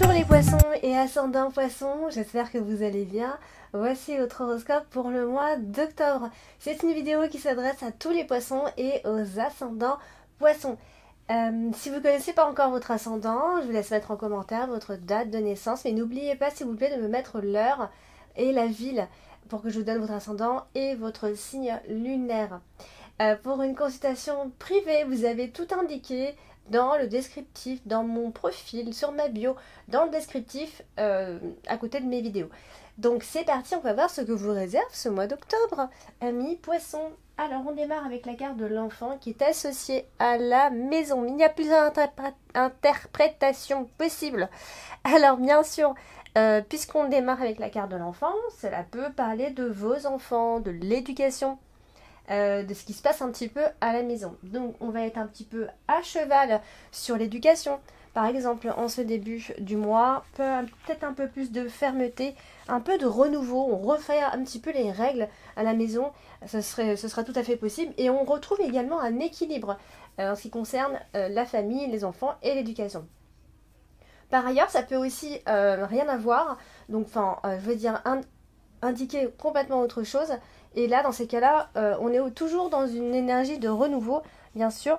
Bonjour les poissons et ascendants poissons, j'espère que vous allez bien. Voici votre horoscope pour le mois d'octobre. C'est une vidéo qui s'adresse à tous les poissons et aux ascendants poissons. Si vous ne connaissez pas encore votre ascendant, je vous laisse mettre en commentaire votre date de naissance, mais n'oubliez pas s'il vous plaît de me mettre l'heure et la ville pour que je vous donne votre ascendant et votre signe lunaire. Pour une consultation privée, vous avez tout indiqué dans le descriptif, dans mon profil, sur ma bio, dans le descriptif à côté de mes vidéos. Donc c'est parti, on va voir ce que vous réserve ce mois d'octobre, amis poissons. Alors on démarre avec la carte de l'enfant qui est associée à la maison. Il y a plusieurs interprétations possibles. Alors bien sûr, puisqu'on démarre avec la carte de l'enfant, cela peut parler de vos enfants, de l'éducation, de ce qui se passe un petit peu à la maison. Donc on va être un petit peu à cheval sur l'éducation. Par exemple, en ce début du mois, peut-être un peu plus de fermeté, un peu de renouveau. On refait un petit peu les règles à la maison. Ce sera tout à fait possible. Et on retrouve également un équilibre en ce qui concerne la famille, les enfants et l'éducation. Par ailleurs, ça peut aussi rien avoir. Donc, je veux dire, indiquer complètement autre chose. Et là, dans ces cas-là, on est toujours dans une énergie de renouveau, bien sûr.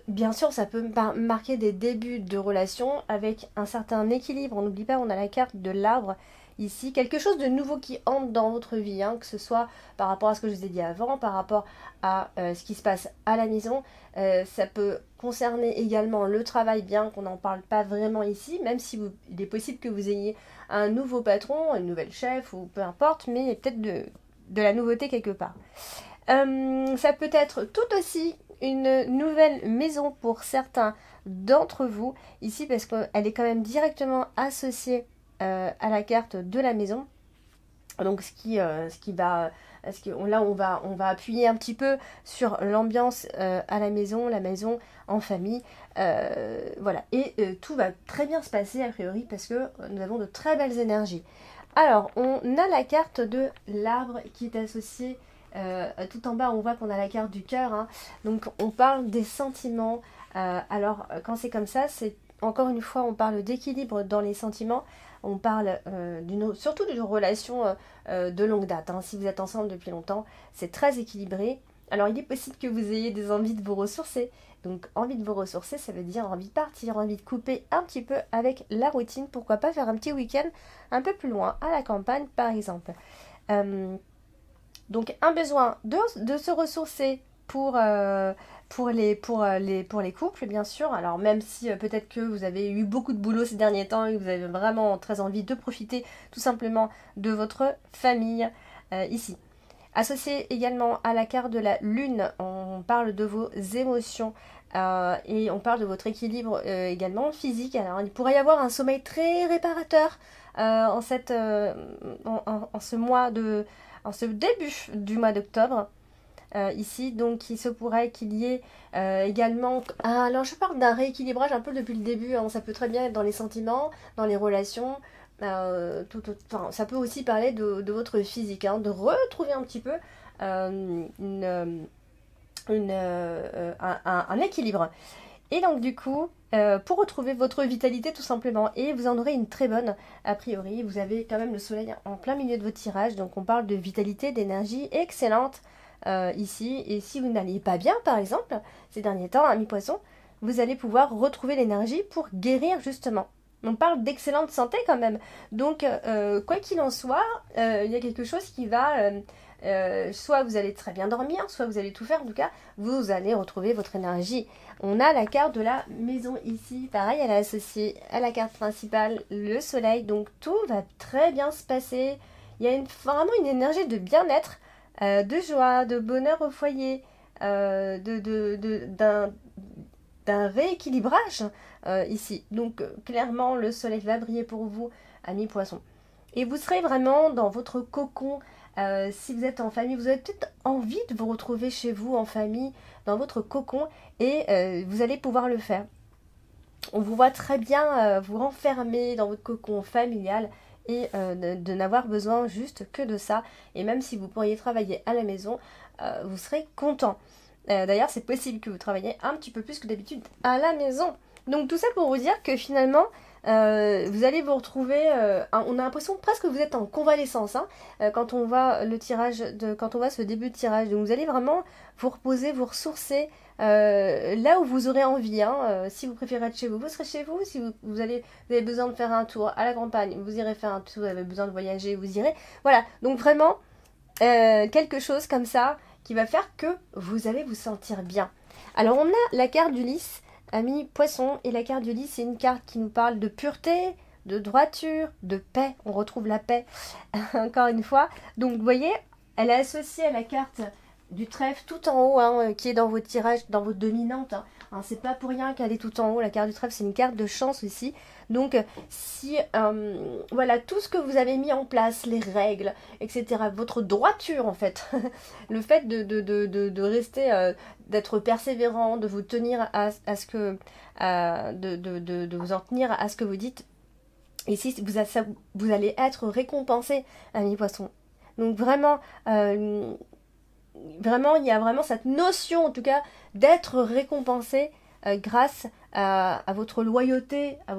Bien sûr, ça peut marquer des débuts de relation avec un certain équilibre. On n'oublie pas, on a la carte de l'arbre ici. Quelque chose de nouveau qui entre dans votre vie, hein, que ce soit par rapport à ce que je vous ai dit avant, par rapport à ce qui se passe à la maison. Ça peut concerner également le travail, bien qu'on n'en parle pas vraiment ici, même si il est possible que vous ayez un nouveau patron, une nouvelle chef ou peu importe, mais il y a peut-être de la nouveauté quelque part. Ça peut être tout aussi une nouvelle maison pour certains d'entre vous ici parce qu'elle est quand même directement associée à la carte de la maison. Donc là on va appuyer un petit peu sur l'ambiance à la maison en famille, voilà, et tout va très bien se passer a priori parce que nous avons de très belles énergies. Alors on a la carte de l'arbre qui est associée tout en bas. On voit qu'on a la carte du cœur, hein. Donc on parle des sentiments. Alors quand c'est comme ça, c'est encore une fois on parle d'équilibre dans les sentiments. On parle surtout d'une relation de longue date, hein. Si vous êtes ensemble depuis longtemps, c'est très équilibré. Alors il est possible que vous ayez des envies de vous ressourcer. Donc envie de vous ressourcer, ça veut dire envie de partir, envie de couper un petit peu avec la routine. Pourquoi pas faire un petit week-end un peu plus loin, à la campagne par exemple. Donc un besoin de se ressourcer pour les couples, bien sûr. Alors même si peut-être que vous avez eu beaucoup de boulot ces derniers temps et que vous avez vraiment très envie de profiter tout simplement de votre famille ici. Associé également à la carte de la lune, on parle de vos émotions et on parle de votre équilibre également physique. Alors il pourrait y avoir un sommeil très réparateur en ce début du mois d'octobre. Ici, donc il se pourrait qu'il y ait également... alors je parle d'un rééquilibrage un peu depuis le début, hein. Ça peut très bien être dans les sentiments, dans les relations, ça peut aussi parler de votre physique, hein, de retrouver un petit peu un équilibre. Et donc du coup, pour retrouver votre vitalité tout simplement, et vous en aurez une très bonne a priori. Vous avez quand même le soleil en plein milieu de votre tirage, donc on parle de vitalité, d'énergie excellente ici. Et si vous n'alliez pas bien par exemple ces derniers temps, amis poissons, vous allez pouvoir retrouver l'énergie pour guérir justement. On parle d'excellente santé quand même. Donc quoi qu'il en soit, il y a quelque chose qui va... soit vous allez très bien dormir, soit vous allez tout faire. En tout cas, vous allez retrouver votre énergie. On a la carte de la maison ici. Pareil, elle est associée à la carte principale, le soleil. Donc tout va très bien se passer. Il y a vraiment une énergie de bien-être, de joie, de bonheur au foyer, d'un rééquilibrage ici. Donc clairement, le soleil va briller pour vous, amis poissons. Et vous serez vraiment dans votre cocon. Si vous êtes en famille, vous avez peut-être envie de vous retrouver chez vous en famille, dans votre cocon, et vous allez pouvoir le faire. On vous voit très bien vous renfermer dans votre cocon familial et de n'avoir besoin juste que de ça. Et même si vous pourriez travailler à la maison, vous serez content. D'ailleurs, c'est possible que vous travaillez un petit peu plus que d'habitude à la maison. Donc tout ça pour vous dire que finalement, vous allez vous retrouver, on a l'impression presque que vous êtes en convalescence, hein, quand on voit le tirage, quand on voit ce début de tirage. Donc vous allez vraiment vous reposer, vous ressourcer là où vous aurez envie. Hein. Si vous préférez être chez vous, vous serez chez vous. Si vous avez besoin de faire un tour à la campagne, vous irez faire un tour. Vous avez besoin de voyager, vous irez. Voilà, donc vraiment quelque chose comme ça qui va faire que vous allez vous sentir bien. Alors on a la carte du lys, ami poisson, et la carte du lys, c'est une carte qui nous parle de pureté, de droiture, de paix. On retrouve la paix encore une fois. Donc vous voyez, elle est associée à la carte du trèfle tout en haut, hein, qui est dans votre tirage, dans votre dominante. Hein, c'est pas pour rien qu'elle est tout en haut. La carte du trèfle, c'est une carte de chance aussi. Donc, si, voilà, tout ce que vous avez mis en place, les règles, etc., votre droiture, en fait, le fait de rester, d'être persévérant, de vous tenir à ce que, de vous en tenir à ce que vous dites, ici, vous allez être récompensé, amis poissons. Donc, vraiment, vraiment, il y a vraiment cette notion, en tout cas, d'être récompensé grâce à votre loyauté, à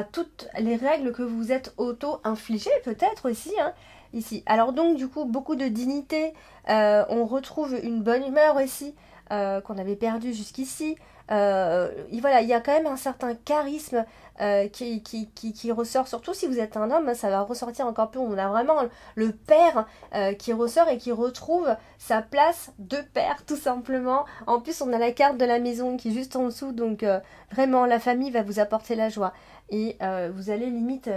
toutes les règles que vous êtes auto-infligées, peut-être aussi, hein, ici. Alors donc, du coup, beaucoup de dignité, on retrouve une bonne humeur aussi, qu'on avait perdue jusqu'ici. Et voilà, il y a quand même un certain charisme qui ressort, surtout si vous êtes un homme, ça va ressortir encore plus. On a vraiment le père qui ressort et qui retrouve sa place de père, tout simplement. En plus, on a la carte de la maison qui est juste en dessous, donc vraiment, la famille va vous apporter la joie. Et vous avez limite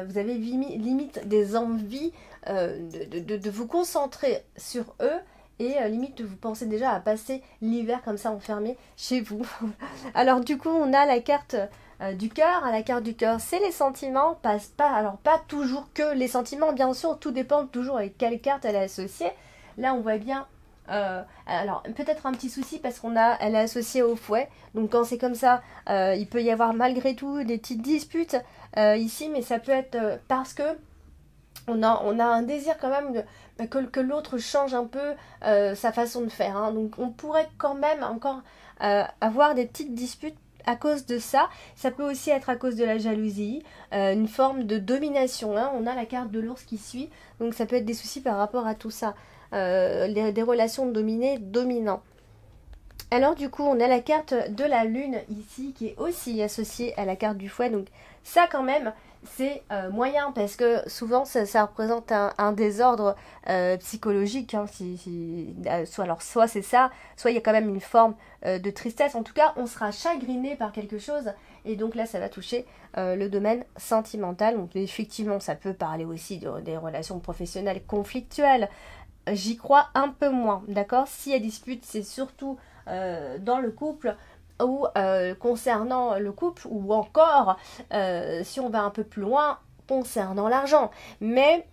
des envies de vous concentrer sur eux. Et limite, vous pensez déjà à passer l'hiver comme ça enfermé chez vous. Alors du coup, on a la carte du cœur. À la carte du cœur, c'est les sentiments. Alors pas toujours que les sentiments, bien sûr. Tout dépend toujours avec quelle carte elle est associée. Là, on voit bien... alors peut-être un petit souci parce elle est associée au fouet. Donc quand c'est comme ça, il peut y avoir malgré tout des petites disputes ici. Mais ça peut être parce que on a un désir quand même que l'autre change un peu sa façon de faire. Hein. Donc on pourrait quand même encore avoir des petites disputes à cause de ça. Ça peut aussi être à cause de la jalousie, une forme de domination. Hein. On a la carte de l'ours qui suit, donc ça peut être des soucis par rapport à tout ça. Des relations dominées-dominants. Alors du coup, on a la carte de la lune ici qui est aussi associée à la carte du fouet. Donc ça quand même, c'est moyen parce que souvent ça représente un désordre psychologique. Hein, soit c'est ça, soit il y a quand même une forme de tristesse. En tout cas, on sera chagriné par quelque chose. Et donc là, ça va toucher le domaine sentimental. Donc effectivement, ça peut parler aussi des relations professionnelles conflictuelles. J'y crois un peu moins, d'accord? S'il y a dispute, c'est surtout dans le couple ou concernant le couple ou encore, si on va un peu plus loin, concernant l'argent. Mais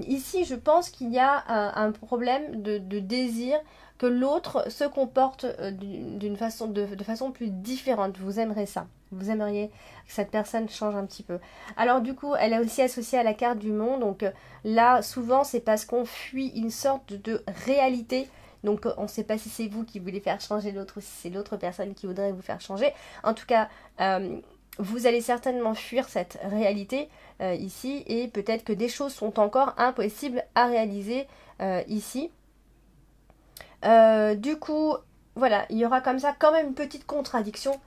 ici, je pense qu'il y a un problème de désir que l'autre se comporte de façon plus différente. Vous aimerez ça. Vous aimeriez que cette personne change un petit peu. Alors du coup, elle est aussi associée à la carte du monde. Donc là, souvent, c'est parce qu'on fuit une sorte de réalité. Donc on ne sait pas si c'est vous qui voulez faire changer l'autre ou si c'est l'autre personne qui voudrait vous faire changer. En tout cas, vous allez certainement fuir cette réalité ici. Et peut-être que des choses sont encore impossibles à réaliser ici. Du coup, voilà, il y aura comme ça quand même une petite contradiction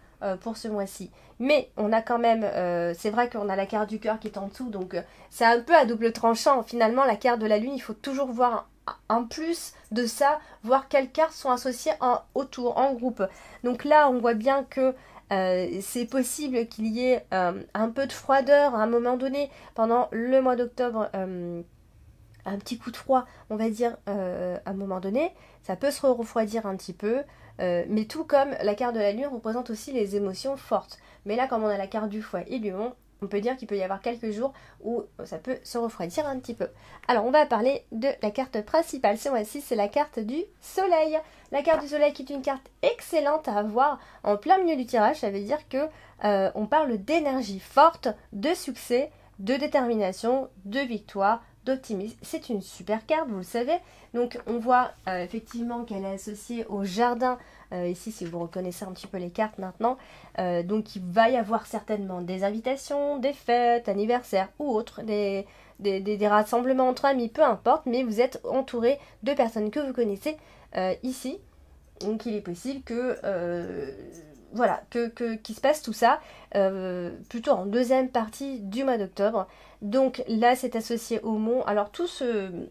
pour ce mois-ci. Mais on a quand même, c'est vrai qu'on a la carte du cœur qui est en dessous, donc c'est un peu à double tranchant. Finalement, la carte de la lune, il faut toujours voir un plus de ça, voir quelles cartes sont associées autour, en groupe. Donc là, on voit bien que c'est possible qu'il y ait un peu de froideur à un moment donné pendant le mois d'octobre. Un petit coup de froid, on va dire, à un moment donné. Ça peut se refroidir un petit peu, mais tout comme la carte de la lune représente aussi les émotions fortes. Mais là, comme on a la carte du fouet et du lion, on peut dire qu'il peut y avoir quelques jours où ça peut se refroidir un petit peu. Alors, on va parler de la carte principale. Ce mois-ci, c'est la carte du soleil. La carte du soleil qui est une carte excellente à avoir en plein milieu du tirage. Ça veut dire que on parle d'énergie forte, de succès, de détermination, de victoire, d'optimisme. C'est une super carte, vous le savez. Donc on voit effectivement qu'elle est associée au jardin. Ici, si vous reconnaissez un petit peu les cartes maintenant. Donc il va y avoir certainement des invitations, des fêtes, anniversaires ou autres, des rassemblements entre amis, peu importe. Mais vous êtes entouré de personnes que vous connaissez ici. Donc il est possible que... voilà, qu'il se passe tout ça plutôt en deuxième partie du mois d'octobre. Donc là, c'est associé au mont. Alors tout ce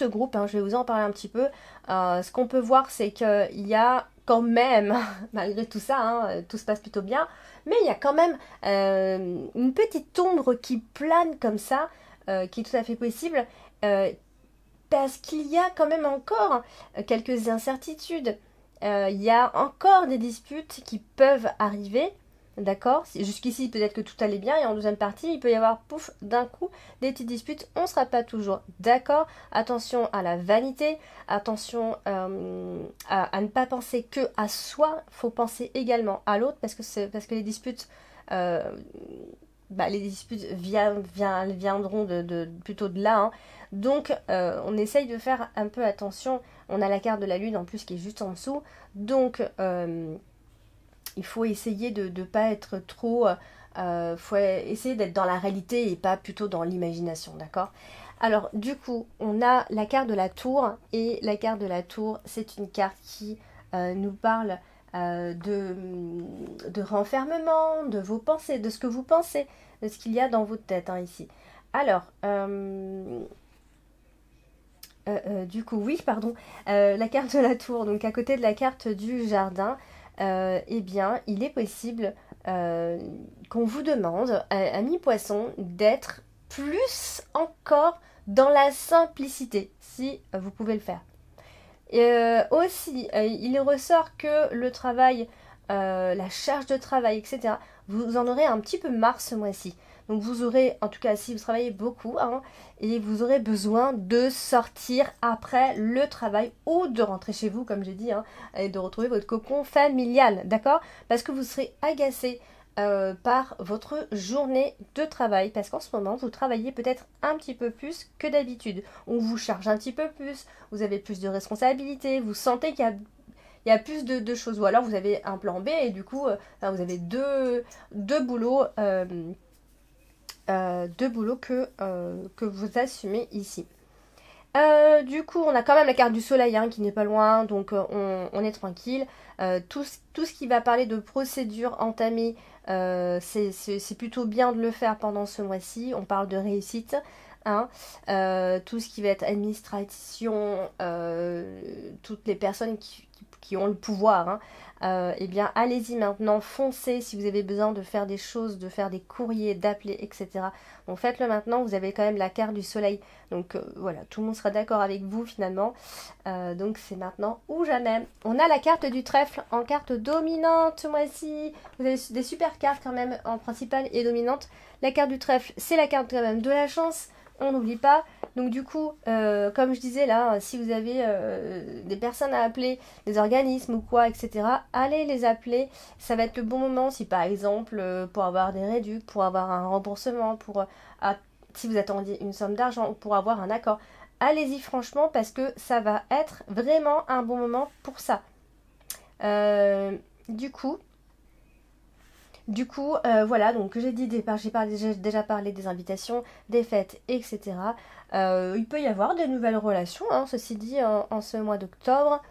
groupe, hein, je vais vous en parler un petit peu. Ce qu'on peut voir, c'est qu'il y a quand même, malgré tout ça, hein, tout se passe plutôt bien, mais il y a quand même une petite ombre qui plane comme ça, qui est tout à fait possible, parce qu'il y a quand même encore quelques incertitudes. Il y a encore des disputes qui peuvent arriver, d'accord? Jusqu'ici, peut-être que tout allait bien, et en deuxième partie, il peut y avoir, pouf, d'un coup, des petites disputes. On ne sera pas toujours d'accord. Attention à la vanité, attention à ne pas penser que à soi. Il faut penser également à l'autre, parce que les disputes... les disputes viendront plutôt de là, hein. Donc on essaye de faire un peu attention. On a la carte de la lune en plus qui est juste en dessous, donc il faut essayer de ne pas être trop, faut essayer d'être dans la réalité et pas plutôt dans l'imagination, d'accord? Alors du coup on a la carte de la tour, et la carte de la tour, c'est une carte qui nous parle de renfermement, de vos pensées, de ce que vous pensez, de ce qu'il y a dans votre tête, hein, ici. Alors, du coup, oui, pardon, la carte de la tour, donc à côté de la carte du jardin, eh bien, il est possible qu'on vous demande, amis poissons, d'être plus encore dans la simplicité, si vous pouvez le faire. Aussi, il ressort que le travail, la charge de travail, etc., vous en aurez un petit peu marre ce mois-ci. Donc vous aurez, en tout cas si vous travaillez beaucoup, hein, et vous aurez besoin de sortir après le travail ou de rentrer chez vous, comme j'ai dit, hein, et de retrouver votre cocon familial, d'accord? Parce que vous serez agacé par votre journée de travail, parce qu'en ce moment vous travaillez peut-être un petit peu plus que d'habitude. On vous charge un petit peu plus, vous avez plus de responsabilités, vous sentez qu'il y a plus de choses, ou alors vous avez un plan B et du coup vous avez deux boulots, que vous assumez ici. Du coup, on a quand même la carte du soleil, hein, qui n'est pas loin, donc on est tranquille. Tout ce qui va parler de procédure entamée, c'est plutôt bien de le faire pendant ce mois-ci. On parle de réussite, hein. Tout ce qui va être administration, toutes les personnes qui ont le pouvoir, hein, eh bien allez-y maintenant, foncez si vous avez besoin de faire des choses, de faire des courriers, d'appeler, etc. Donc faites-le maintenant, vous avez quand même la carte du soleil. Donc voilà, tout le monde sera d'accord avec vous finalement. Donc c'est maintenant ou jamais. On a la carte du trèfle en carte dominante ce mois-ci. Vous avez des super cartes quand même en principale et dominante. La carte du trèfle, c'est la carte quand même de la chance. On n'oublie pas. Donc du coup, comme je disais là, si vous avez des personnes à appeler, des organismes ou quoi, etc., allez les appeler. Ça va être le bon moment si par exemple, pour avoir des réductions, pour avoir un remboursement, si vous attendiez une somme d'argent ou pour avoir un accord. Allez-y franchement parce que ça va être vraiment un bon moment pour ça. Du coup, voilà, donc j'ai dit j'ai déjà parlé des invitations, des fêtes, etc. Il peut y avoir de nouvelles relations, hein, ceci dit, en ce mois d'octobre.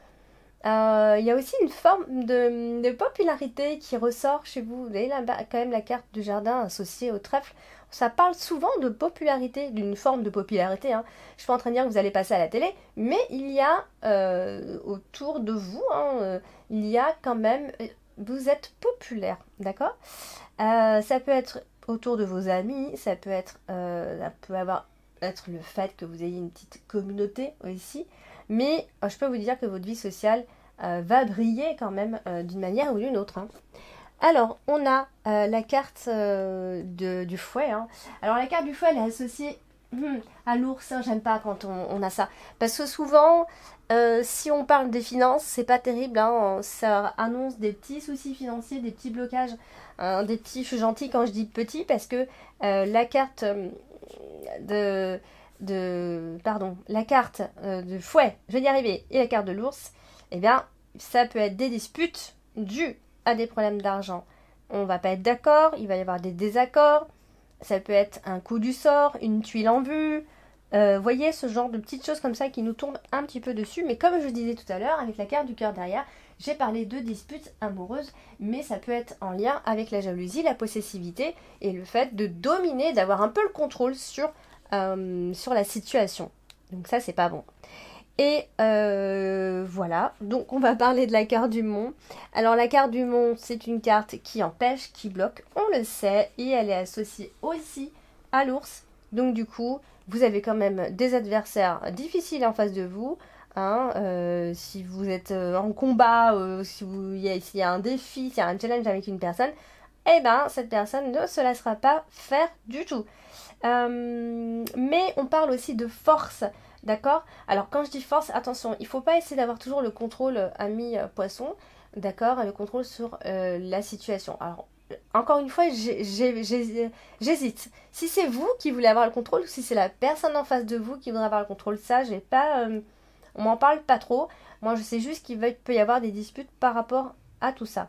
Il y a aussi une forme de popularité qui ressort chez vous. Vous avez là, quand même la carte du jardin associée au trèfle. Ça parle souvent de popularité, d'une forme de popularité, hein. Je suis pas en train de dire que vous allez passer à la télé, mais il y a autour de vous, hein, il y a quand même... Vous êtes populaire, d'accord? Ça peut être autour de vos amis, ça peut être le fait que vous ayez une petite communauté aussi, mais je peux vous dire que votre vie sociale va briller quand même d'une manière ou d'une autre, hein. Alors, on a la carte du fouet, hein. Alors, la carte du fouet, elle est associée à l'ours, hein. J'aime pas quand on a ça. Parce que souvent, si on parle des finances, c'est pas terrible, hein. Ça annonce des petits soucis financiers, des petits blocages, hein, des petits... Je suis gentille quand je dis petits, parce que la carte pardon, la carte de fouet, je vais y arriver, et la carte de l'ours, eh bien, ça peut être des disputes dues à des problèmes d'argent. On va pas être d'accord, il va y avoir des désaccords, ça peut être un coup du sort, une tuile en vue, voyez ce genre de petites choses comme ça qui nous tombent un petit peu dessus. Mais comme je disais tout à l'heure, avec la carte du cœur derrière, j'ai parlé de disputes amoureuses, mais ça peut être en lien avec la jalousie, la possessivité et le fait de dominer, d'avoir un peu le contrôle sur la situation. Donc ça, c'est pas bon. Et voilà, donc on va parler de la carte du mont. Alors la carte du mont, c'est une carte qui empêche, qui bloque, on le sait, et elle est associée aussi à l'ours. Donc du coup, vous avez quand même des adversaires difficiles en face de vous. Hein, si vous êtes en combat, s'il y a un défi, s'il y a un challenge avec une personne, eh ben cette personne ne se laissera pas faire du tout. Mais on parle aussi de force. D'accord? Alors quand je dis force, attention, il ne faut pas essayer d'avoir toujours le contrôle ami poisson, d'accord? Le contrôle sur la situation. Alors encore une fois, j'hésite. Si c'est vous qui voulez avoir le contrôle ou si c'est la personne en face de vous qui voudrait avoir le contrôle, ça, j'ai pas, on m'en parle pas trop. Moi, je sais juste qu'il peut y avoir des disputes par rapport à tout ça.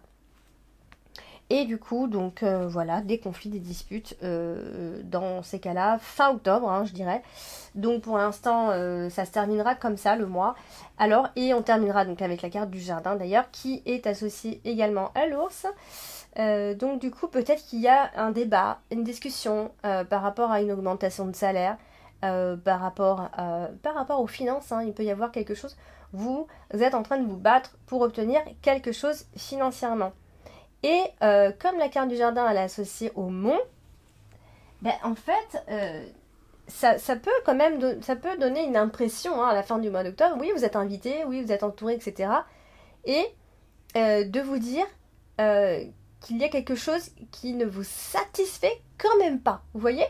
Et du coup, donc voilà, des conflits, des disputes dans ces cas-là, fin octobre, hein, je dirais. Donc pour l'instant, ça se terminera comme ça, le mois. Alors, et on terminera donc avec la carte du jardin d'ailleurs, qui est associée également à l'ours. Donc du coup, peut-être qu'il y a un débat, une discussion par rapport à une augmentation de salaire, par rapport aux finances, hein, il peut y avoir quelque chose. Vous êtes en train de vous battre pour obtenir quelque chose financièrement. Et comme la carte du jardin elle est associée au mont, ben, en fait, ça peut quand même ça peut donner une impression hein, à la fin du mois d'octobre. Oui, vous êtes invité, oui, vous êtes entouré, etc. Et de vous dire qu'il y a quelque chose qui ne vous satisfait quand même pas. Vous voyez?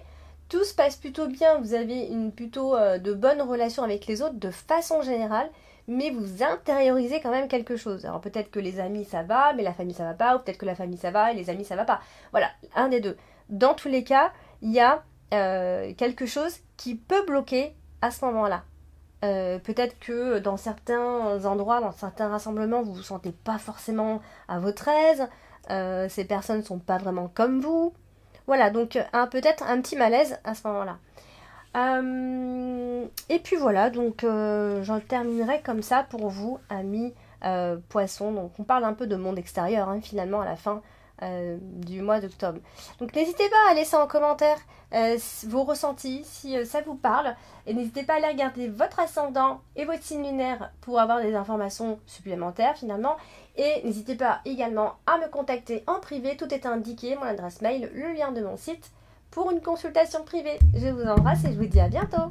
Tout se passe plutôt bien, vous avez plutôt de bonnes relations avec les autres de façon générale, mais vous intériorisez quand même quelque chose. Alors peut-être que les amis ça va, mais la famille ça va pas, ou peut-être que la famille ça va et les amis ça va pas. Voilà, un des deux. Dans tous les cas, il y a quelque chose qui peut bloquer à ce moment-là. Peut-être que dans certains endroits, dans certains rassemblements, vous vous sentez pas forcément à votre aise, ces personnes sont pas vraiment comme vous. Voilà, donc peut-être un petit malaise à ce moment-là. Et puis voilà, donc j'en terminerai comme ça pour vous, amis poissons. Donc on parle un peu de monde extérieur hein, finalement à la fin du mois d'octobre. Donc n'hésitez pas à laisser en commentaire vos ressentis si ça vous parle. Et n'hésitez pas à aller regarder votre ascendant et votre signe lunaire pour avoir des informations supplémentaires finalement. Et n'hésitez pas également à me contacter en privé, tout est indiqué, mon adresse mail, le lien de mon site pour une consultation privée. Je vous embrasse et je vous dis à bientôt.